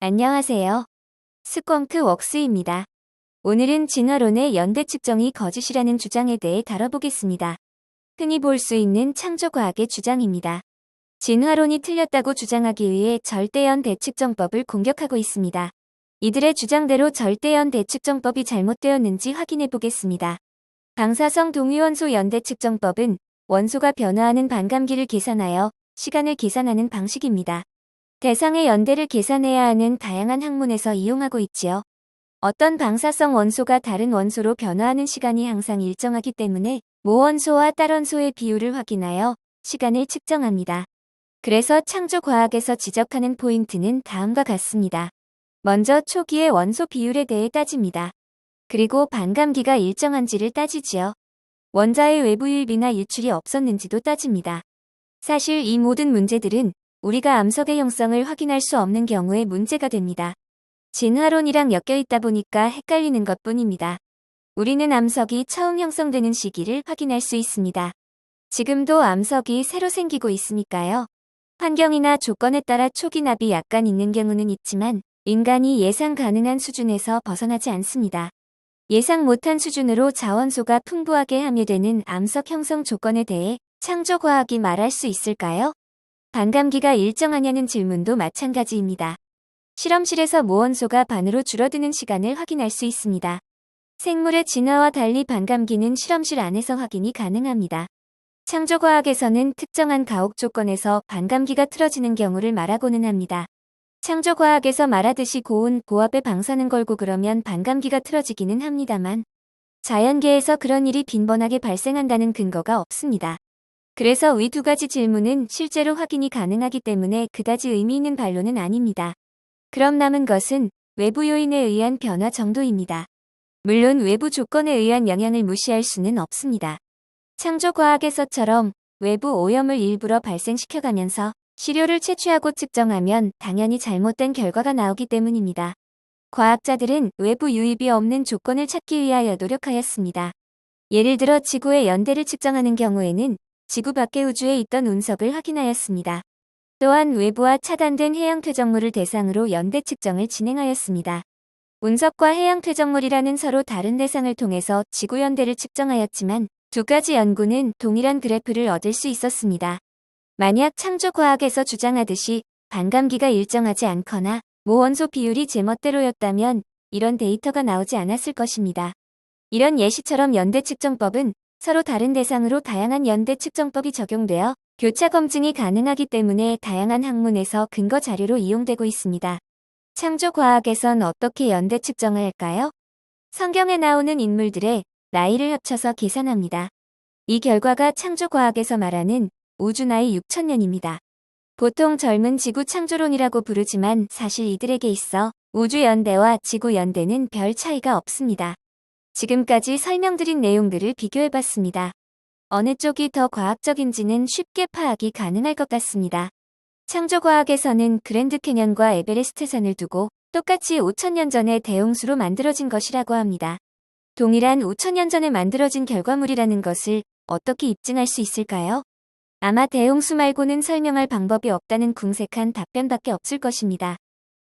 안녕하세요. 스컹크 웍스입니다. 오늘은 진화론의 연대 측정이 거짓이라는 주장에 대해 다뤄보겠습니다. 흔히 볼 수 있는 창조과학의 주장입니다. 진화론이 틀렸다고 주장하기 위해 절대연 대측정법을 공격하고 있습니다. 이들의 주장대로 절대연 대측정법이 잘못되었는지 확인해 보겠습니다. 방사성 동위원소 연대 측정법은 원소가 변화하는 반감기를 계산하여 시간을 계산하는 방식입니다. 대상의 연대를 계산해야 하는 다양한 학문에서 이용하고 있지요. 어떤 방사성 원소가 다른 원소로 변화하는 시간이 항상 일정하기 때문에 모원소와 딸원소의 비율을 확인하여 시간을 측정합니다. 그래서 창조과학에서 지적하는 포인트는 다음과 같습니다. 먼저 초기의 원소 비율에 대해 따집니다. 그리고 반감기가 일정한지를 따지지요. 원자의 외부 유입이나 유출이 없었는지도 따집니다. 사실 이 모든 문제들은 우리가 암석의 형성을 확인할 수 없는 경우에 문제가 됩니다. 진화론이랑 엮여 있다 보니까 헷갈리는 것뿐입니다. 우리는 암석이 처음 형성되는 시기를 확인할 수 있습니다. 지금도 암석이 새로 생기고 있으니까요. 환경이나 조건에 따라 초기납이 약간 있는 경우는 있지만 인간이 예상 가능한 수준에서 벗어나지 않습니다. 예상 못한 수준으로 자원소가 풍부하게 함유되는 암석 형성 조건에 대해 창조과학이 말할 수 있을까요? 반감기가 일정하냐는 질문도 마찬가지입니다. 실험실에서 모원소가 반으로 줄어드는 시간을 확인할 수 있습니다. 생물의 진화와 달리 반감기는 실험실 안에서 확인이 가능합니다. 창조과학에서는 특정한 가혹 조건에서 반감기가 틀어지는 경우를 말하고는 합니다. 창조과학에서 말하듯이 고온, 고압의 방사능 걸고 그러면 반감기가 틀어지기는 합니다만 자연계에서 그런 일이 빈번하게 발생한다는 근거가 없습니다. 그래서 위 두 가지 질문은 실제로 확인이 가능하기 때문에 그다지 의미 있는 반론은 아닙니다. 그럼 남은 것은 외부 요인에 의한 변화 정도입니다. 물론 외부 조건에 의한 영향을 무시할 수는 없습니다. 창조과학에서처럼 외부 오염을 일부러 발생시켜가면서 시료를 채취하고 측정하면 당연히 잘못된 결과가 나오기 때문입니다. 과학자들은 외부 유입이 없는 조건을 찾기 위하여 노력하였습니다. 예를 들어 지구의 연대를 측정하는 경우에는 지구 밖의 우주에 있던 운석을 확인하였습니다. 또한 외부와 차단된 해양 퇴적물을 대상으로 연대 측정을 진행하였습니다. 운석과 해양 퇴적물이라는 서로 다른 대상을 통해서 지구 연대를 측정하였지만 두 가지 연구는 동일한 그래프를 얻을 수 있었습니다. 만약 창조과학에서 주장하듯이 반감기가 일정하지 않거나 모원소 비율이 제멋대로였다면 이런 데이터가 나오지 않았을 것입니다. 이런 예시처럼 연대 측정법은 서로 다른 대상으로 다양한 연대 측정법이 적용되어 교차 검증이 가능하기 때문에 다양한 학문에서 근거 자료로 이용되고 있습니다. 창조과학에선 어떻게 연대 측정을 할까요? 성경에 나오는 인물들의 나이를 합쳐서 계산합니다. 이 결과가 창조과학에서 말하는 우주 나이 6,000년입니다. 보통 젊은 지구 창조론이라고 부르지만 사실 이들에게 있어 우주 연대와 지구 연대는 별 차이가 없습니다. 지금까지 설명드린 내용들을 비교해봤습니다. 어느 쪽이 더 과학적인지는 쉽게 파악이 가능할 것 같습니다. 창조과학에서는 그랜드 캐년과 에베레스트 산을 두고 똑같이 5,000년 전에 대홍수로 만들어진 것이라고 합니다. 동일한 5,000년 전에 만들어진 결과물이라는 것을 어떻게 입증할 수 있을까요? 아마 대홍수 말고는 설명할 방법이 없다는 궁색한 답변밖에 없을 것입니다.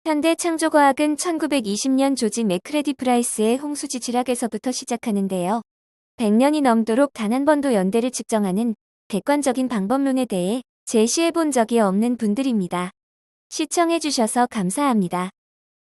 현대 창조과학은 1920년 조지 맥크레디 프라이스의 홍수지 지락에서부터 시작하는데요. 100년이 넘도록 단 한 번도 연대를 측정하는 객관적인 방법론에 대해 제시해 본 적이 없는 분들입니다. 시청해 주셔서 감사합니다.